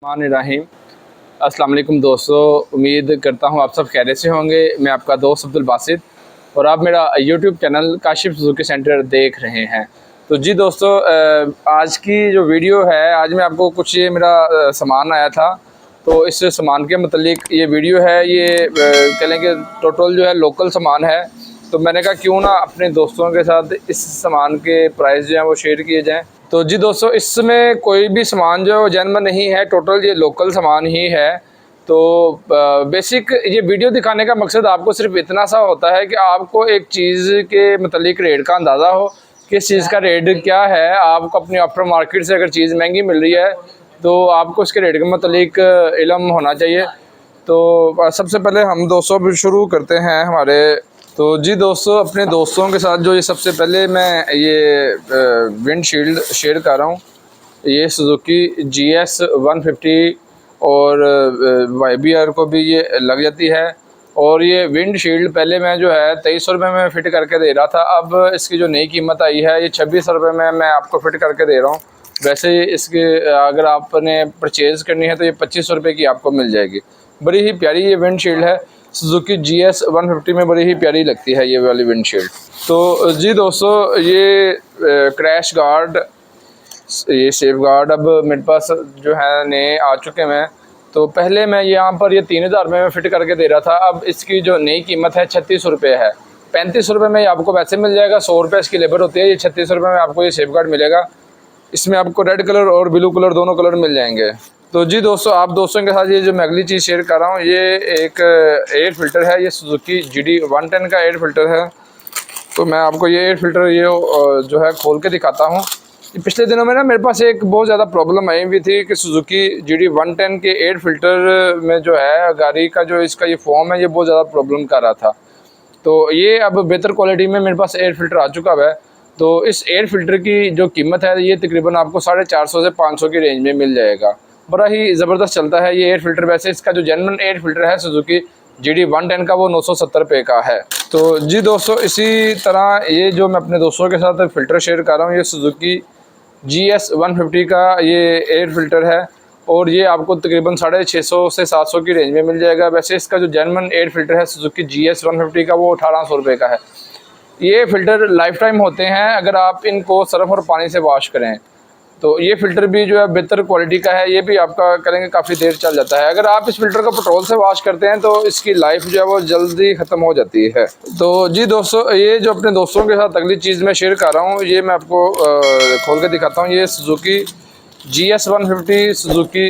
रहीम। अस्सलाम वालेकुम दोस्तों, उम्मीद करता हूँ आप सब खैरियत से होंगे। मैं आपका दोस्त अब्दुल बासित और आप मेरा YouTube channel Kashif Suzuki centre देख रहे हैं। तो जी दोस्तों, आज की जो वीडियो है, आज मैं आपको कुछ ये मेरा सामान आया था, तो इस सामान के मतलब ये वीडियो है। ये कह लें कि टोटल जो है लोकल सामान है। तो मैंने कहा क्यों ना अपने दोस्तों के साथ इस सामान के प्राइस जो हैं वो शेयर किए जाएं। तो जी दोस्तों, इसमें कोई भी सामान जो जेन्युइन नहीं है, टोटल ये लोकल सामान ही है। तो बेसिक ये वीडियो दिखाने का मकसद आपको सिर्फ इतना सा होता है कि आपको एक चीज़ के मतलब रेट का अंदाज़ा हो, किस चीज़ का रेट क्या है। आपको अपनी आफ्टर मार्केट से अगर चीज़ महंगी मिल रही है तो आपको उसके रेट के मतलब इल्म होना चाहिए। तो सबसे पहले हम दोस्तों शुरू करते हैं हमारे। तो जी दोस्तों, अपने दोस्तों के साथ जो ये सबसे पहले मैं ये विंड शील्ड शेयर कर रहा हूँ। ये सुजुकी GS 150 और YBR को भी ये लग जाती है। और ये विंड शील्ड पहले मैं जो है 2300 रुपये में फ़िट करके दे रहा था। अब इसकी जो नई कीमत आई है ये 2600 रुपये में मैं आपको फ़िट करके दे रहा हूँ। वैसे इसके अगर आपने परचेज़ करनी है तो ये 2500 रुपये की आपको मिल जाएगी। बड़ी ही प्यारी ये विंड शील्ड है। सुजुकी GS 150 में बड़ी ही प्यारी लगती है ये वाली विंड शील्ड। तो जी दोस्तों, ये क्रैश गार्ड, ये सेफ गार्ड अब मेरे पास जो है नए आ चुके हैं। तो पहले मैं यहाँ पर ये 3000 में फ़िट करके दे रहा था। अब इसकी जो नई कीमत है 3600 रुपये है। 3500 रुपये में ये आपको वैसे मिल जाएगा, 100 रुपये इसकी लेबर होती है। ये 3600 रुपये में आपको ये सेफ गार्ड मिलेगा। इसमें आपको रेड कलर और ब्लू कलर दोनों कलर मिल जाएंगे। तो जी दोस्तों, आप दोस्तों के साथ ये जो मैं अगली चीज़ शेयर कर रहा हूँ, ये एक एयर फ़िल्टर है। ये सुजुकी GD 110 का एयर फ़िल्टर है। तो मैं आपको ये एयर फ़िल्टर ये जो है खोल के दिखाता हूँ। पिछले दिनों में ना मेरे पास एक बहुत ज़्यादा प्रॉब्लम आई हुई थी कि सुजुकी GD 110 के एयर फ़िल्टर में जो है गाड़ी का जो इसका ये फोम है ये बहुत ज़्यादा प्रॉब्लम कर रहा था। तो ये अब बेहतर क्वालिटी में मेरे पास एयर फ़िल्टर आ चुका है। तो इस एयर फ़िल्टर की जो कीमत है ये तकरीबन आपको 450 से 500 की रेंज में मिल जाएगा। बड़ा ही ज़बरदस्त चलता है ये एयर फ़िल्टर। वैसे इसका जो जेन्युइन एयर फ़िल्टर है सुजुकी GD 110 का वो 970 रुपये का है। तो जी दोस्तों, इसी तरह ये जो मैं अपने दोस्तों के साथ फ़िल्टर शेयर कर रहा हूँ, ये सुजुकी GS 150 का ये एयर फ़िल्टर है और ये आपको तकरीबन 650 से 700 की रेंज में मिल जाएगा। वैसे इसका जो जेन्युइन एयर फ़िल्टर है सुजुकी GS 150 का वो 1800 रुपये का है। ये फ़िल्टर लाइफ टाइम होते हैं अगर आप इनको सर्फ और पानी से वॉश करें। तो ये फ़िल्टर भी जो है बेहतर क्वालिटी का है। ये भी आपका करेंगे काफ़ी देर चल जाता है। अगर आप इस फ़िल्टर को पेट्रोल से वॉश करते हैं तो इसकी लाइफ जो है वो जल्दी ख़त्म हो जाती है। तो जी दोस्तों, ये जो अपने दोस्तों के साथ अगली चीज़ मैं शेयर कर रहा हूँ, ये मैं आपको खोल के दिखाता हूँ। ये सुजुकी GS 150 सुजुकी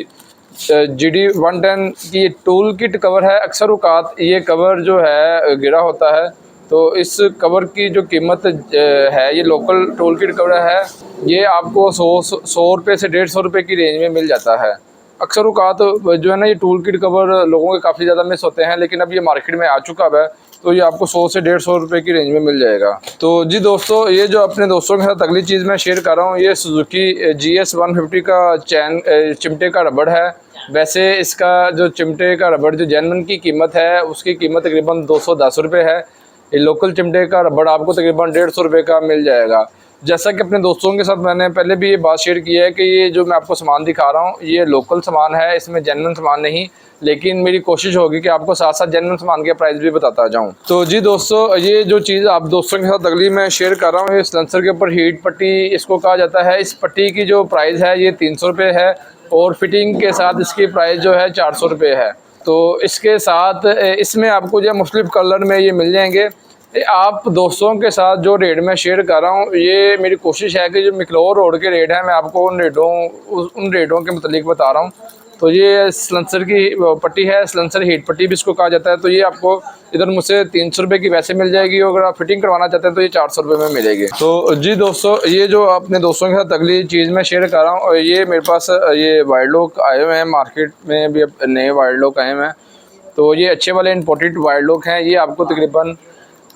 GD 110 की टूल किट कवर है। अक्सर औक़ात ये कवर जो है गिरा होता है, तो इस कवर की जो कीमत है, ये लोकल टूल किट कवर है, ये आपको 100 रुपये से 150 रुपये की रेंज में मिल जाता है। अक्सर औक़ात जो है ना ये टूल किट कवर लोगों के काफ़ी ज़्यादा मिस होते हैं, लेकिन अब ये मार्केट में आ चुका है तो ये आपको 100 से 150 रुपये की रेंज में मिल जाएगा। तो जी दोस्तों, ये जो अपने दोस्तों के साथ अगली चीज़ मैं शेयर कर रहा हूँ, ये सुजुकी GS 150 का चिमटे का रबड़ है। वैसे इसका जो चिमटे का रबड़ जो जेन्युइन की कीमत है उसकी कीमत तकरीबन 210 रुपये है। ये लोकल चिमटे का रबड़ आपको तकरीबन 150 रुपये का मिल जाएगा। जैसा कि अपने दोस्तों के साथ मैंने पहले भी ये बात शेयर की है कि ये जो मैं आपको सामान दिखा रहा हूँ ये लोकल सामान है, इसमें जेन्युइन सामान नहीं, लेकिन मेरी कोशिश होगी कि आपको साथ साथ जेन्युइन सामान के प्राइस भी बताता जाऊँ। तो जी दोस्तों, ये जो चीज़ आप दोस्तों के साथ अगली मैं शेयर कर रहा हूँ, ये सिलेंसर के ऊपर हीट पट्टी इसको कहा जाता है। इस पट्टी की जो प्राइस है ये 300 रुपये है और फिटिंग के साथ इसकी प्राइस जो है 400 रुपये है। तो इसके साथ इसमें आपको जो मुख्तलिफ कलर में ये मिल जाएंगे। आप दोस्तों के साथ जो रेट में शेयर कर रहा हूँ, ये मेरी कोशिश है कि जो मिकलोर रोड के रेट हैं मैं आपको उन रेटों के मतलब बता रहा हूँ। तो ये सिलेंसर की पट्टी है, सिलेंसर हीट पट्टी भी इसको कहा जाता है। तो ये आपको इधर मुझसे 300 रुपये की वैसे मिल जाएगी, अगर आप फिटिंग करवाना चाहते हैं तो ये 400 रुपये में मिलेगी। तो जी दोस्तों, ये जो अपने दोस्तों के साथ अगली चीज़ मैं शेयर कर रहा हूँ, और ये मेरे पास ये वाइड लॉक आए हुए हैं, मार्केट में भी नए वाइड लॉक आए हुए हैं। तो ये अच्छे वाले इम्पोर्टेड वाइड लॉक हैं। ये आपको तकरीबन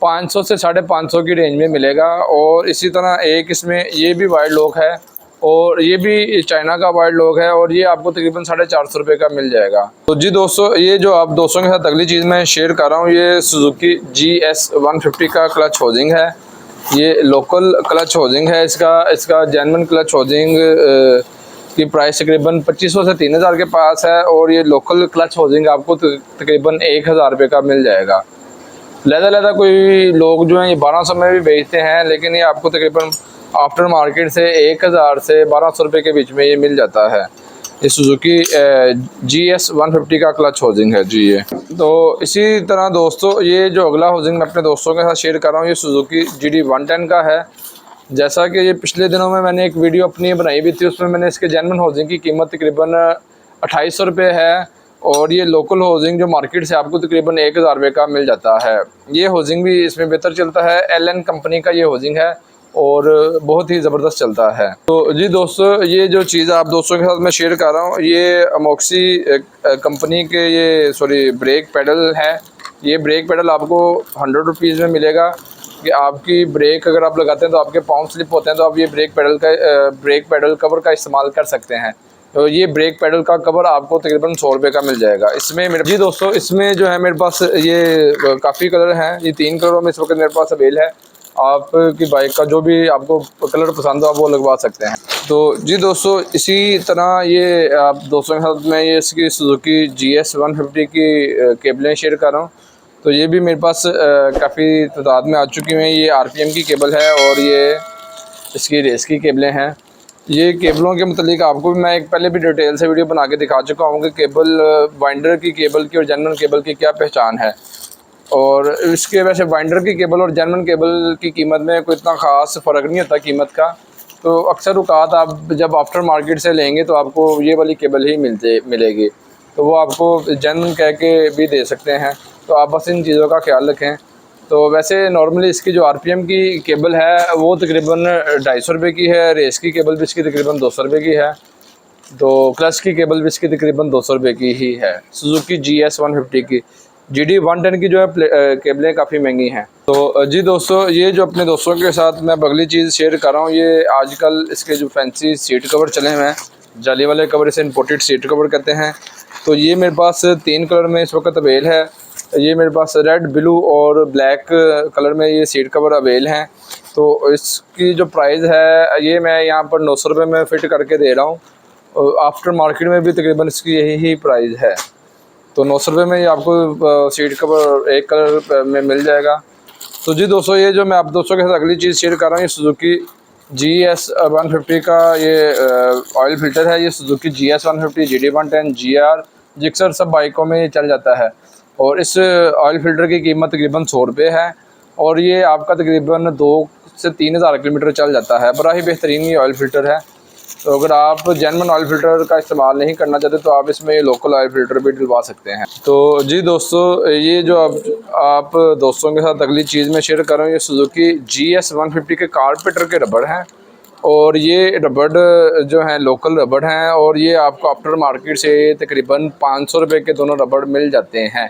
500 से 550 की रेंज में मिलेगा। और इसी तरह एक इसमें ये भी वाइड लॉक है और ये भी चाइना का वाइड लॉक है और ये आपको तकरीबन 450 रुपये का मिल जाएगा। तो जी दोस्तों, ये जो आप दोस्तों के साथ अगली चीज़ मैं शेयर कर रहा हूँ, ये सुजुकी GS 150 का क्लच होजिंग है। ये लोकल क्लच होजिंग है। इसका जेन्युइन क्लच होजिंग इसकी प्राइस तकरीबन 2500 से 3000 के पास है। और ये लोकल क्लच हाउसिंग आपको तकरीबन 1000 रुपये का मिल जाएगा। लहदा कोई लोग जो हैं ये 1200 में भी बेचते हैं, लेकिन ये आपको तकरीबन आफ्टर मार्केट से 1000 से 1200 रुपये के बीच में ये मिल जाता है। ये सुजुकी GS 150 का क्लच हाउसिंग है जी। ये तो इसी तरह दोस्तों ये जो अगला हाउसिंग मैं अपने दोस्तों के साथ शेयर कर रहा हूँ, ये सुजुकी GD 110 का है। जैसा कि ये पिछले दिनों में मैंने एक वीडियो अपनी बनाई भी थी, उसमें मैंने इसके जेन्युइन हाउसिंग की कीमत तकरीबन 2800 रुपये है। और ये लोकल हाउसिंग जो मार्केट से आपको तकरीबन 1000 रुपये का मिल जाता है। ये हाउसिंग भी इसमें बेहतर चलता है, LN कंपनी का ये हाउसिंग है और बहुत ही ज़बरदस्त चलता है। तो जी दोस्तों ये जो चीज़ आप दोस्तों के साथ मैं शेयर कर रहा हूँ, ये अमोक्सी कंपनी के ये ब्रेक पैडल है। ये ब्रेक पैडल आपको 100 रुपीज़ में मिलेगा कि आपकी ब्रेक अगर आप लगाते हैं तो आपके पाँव स्लिप होते हैं, तो आप ये ब्रेक पैडल कवर का इस्तेमाल कर सकते हैं। तो ये ब्रेक पैडल का कवर आपको तकरीबन 100 रुपये का मिल जाएगा। इसमें जी दोस्तों इसमें जो है मेरे पास ये काफ़ी कलर हैं। ये 3 कलरों में इस वक्त मेरे पास अवेल है। आपकी बाइक का जो भी आपको कलर पसंद हो आप वो लगवा सकते हैं। तो जी दोस्तों इसी तरह ये आप दोस्तों के साथ मैं ये इसकी सुजुकी GS 150 की केबलें शेयर कर रहा हूँ। तो ये भी मेरे पास काफ़ी तादाद में आ चुकी हैं। ये RPM की केबल है और ये इसकी रेस की केबलें हैं। ये केबलों के मतलब आपको भी मैं एक पहले भी डिटेल से वीडियो बना के दिखा चुका हूँ कि केबल बाइंडर की केबल की और जेन्युइन केबल की क्या पहचान है। और इसके वैसे बाइंडर की केबल और जेन्युइन केबल की कीमत में कोई इतना ख़ास फ़र्क नहीं होता कीमत का। तो अक्सर औक़ात आप जब आफ्टर मार्केट से लेंगे तो आपको ये वाली केबल ही मिलेगी, तो वो आपको जेन्युइन कह के भी दे सकते हैं। तो आप बस इन चीज़ों का ख्याल रखें। तो वैसे नॉर्मली इसकी जो RPM की केबल है वो तकरीबन 250 रुपये की है। रेस की केबल भी इसकी तकरीबन 200 रुपये की है। तो क्लच की केबल भी इसकी तकरीबन 200 रुपये की ही है। सुजुकी GS 150 की GD 110 की जो है केबलें काफ़ी महंगी हैं। तो जी दोस्तों ये जो अपने दोस्तों के साथ मैं अगली चीज़ शेयर कर रहा हूँ, ये आजकल इसके जो फैंसी सीट कवर चले हुए हैं, जाली वाले कवर, इसे इंपोर्टेड सीट कवर कहते हैं। तो ये मेरे पास 3 कलर में इस वक्त अवेल है। ये मेरे पास रेड, ब्लू और ब्लैक कलर में ये सीट कवर अवेल हैं। तो इसकी जो प्राइस है ये मैं यहाँ पर 900 रुपये में फ़िट करके दे रहा हूँ। आफ्टर मार्केट में भी तकरीबन इसकी यही ही प्राइस है। तो 900 रुपये में ये आपको सीट कवर एक कलर में मिल जाएगा। तो जी दोस्तों ये जो मैं आप दोस्तों के साथ अगली चीज़ शेयर कर रहा हूँ, ये सुजुकी GS 150 का ये ऑयल फ़िल्टर है। ये Suzuki GS 150, GD 110, GR, Gixxer सब बाइकों में ये चल जाता है। और इस ऑयल फ़िल्टर की कीमत तकरीबन 100 रुपये है और ये आपका तकरीबन 2 से 3000 किलोमीटर चल जाता है। बड़ा ही बेहतरीन ये ऑयल फ़िल्टर है। तो अगर आप जेन्युइन ऑयल फ़िल्टर का इस्तेमाल नहीं करना चाहते तो आप इसमें ये लोकल ऑयल फ़िल्टर भी डलवा सकते हैं। तो जी दोस्तों ये जो आप दोस्तों के साथ अगली चीज़ में शेयर कर रहा हूँ, ये सुजुकी GS 150 के कारपेटर के रबड़ हैं। और ये रबड़ जो हैं लोकल रबड़ हैं और ये आपको आफ्टर मार्केट से तकरीबन 500 रुपये के दोनों रबड़ मिल जाते हैं।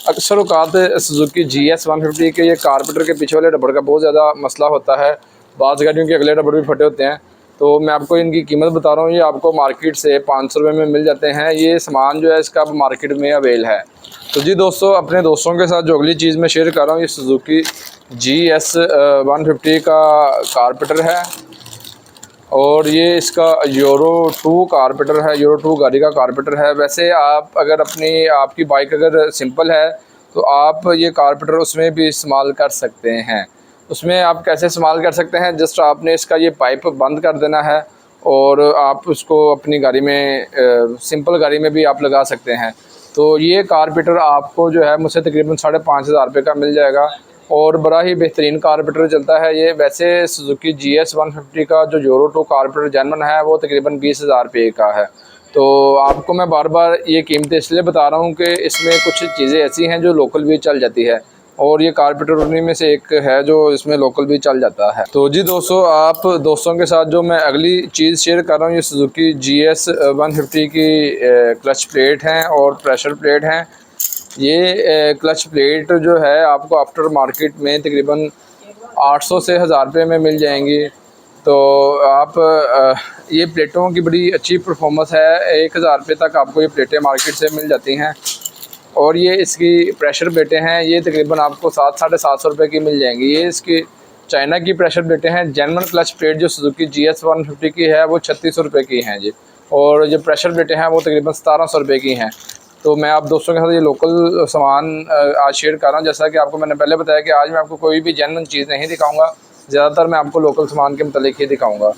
अक्सर औक़ात सुजुकी GS 150 के ये कारपेटर के पीछे वाले रबड़ का बहुत ज़्यादा मसला होता है, बाज़ गाड़ियों के अगले रबड़ भी फटे होते हैं। तो मैं आपको इनकी कीमत बता रहा हूँ, ये आपको मार्केट से 500 रुपये में मिल जाते हैं। ये सामान जो है इसका अब मार्केट में अवेल है। तो जी दोस्तों अपने दोस्तों के साथ जो अगली चीज़ मैं शेयर कर रहा हूँ, ये सुजुकी GS 150 का कारपेटर है और ये इसका यूरो 2 कारपेटर है। यूरो 2 गाड़ी का कारपेटर है। वैसे आप अगर आपकी बाइक अगर सिंपल है तो आप ये कारपेटर उसमें भी इस्तेमाल कर सकते हैं। उसमें आप कैसे इस्तेमाल कर सकते हैं, जस्ट आपने इसका ये पाइप बंद कर देना है और आप उसको अपनी गाड़ी में सिंपल गाड़ी में भी आप लगा सकते हैं। तो ये कारपेटर आपको जो है मुझसे तकरीबन 5500 रुपये का मिल जाएगा और बड़ा ही बेहतरीन कारपेटर चलता है ये। वैसे सुजुकी GS 150 का जो यूरो 2 कारपेटर जेन्युइन है वो तकरीबन 20,000 रुपये का है। तो आपको मैं बार बार ये कीमतें इसलिए बता रहा हूँ कि इसमें कुछ चीज़ें ऐसी हैं जो लोकल भी चल जाती है और ये कारपेटर उन्हीं में से एक है जो इसमें लोकल भी चल जाता है। तो जी दोस्तों आप दोस्तों के साथ जो मैं अगली चीज़ शेयर कर रहा हूँ, ये सुजुकी GS 150 की क्लच प्लेट हैं और प्रेशर प्लेट हैं। ये क्लच प्लेट जो है आपको आफ्टर मार्केट में तकरीबन 800 से 1000 रुपये में मिल जाएंगी। तो आप ये प्लेटों की बड़ी अच्छी परफॉर्मेंस है। 1000 रुपये तक आपको ये प्लेटें मार्केट से मिल जाती हैं। और ये इसकी प्रेशर प्लेटें हैं, ये तकरीबन आपको 700-750 रुपये की मिल जाएंगी। ये इसकी चाइना की प्रेशर प्लेटें हैं। जेन्युइन क्लच प्लेट जो सुजुकी GS 150 की है वो 3600 रुपये की हैं जी। और जो प्रेशर प्लेटें हैं वो तकरीबन 1700 रुपये की हैं। तो मैं आप दोस्तों के साथ ये लोकल सामान आज शेयर कर रहा हूँ। जैसा कि आपको मैंने पहले बताया कि आज मैं आपको कोई भी जेन्युइन चीज़ नहीं दिखाऊंगा, ज़्यादातर मैं आपको लोकल सामान के मतलब ही दिखाऊंगा।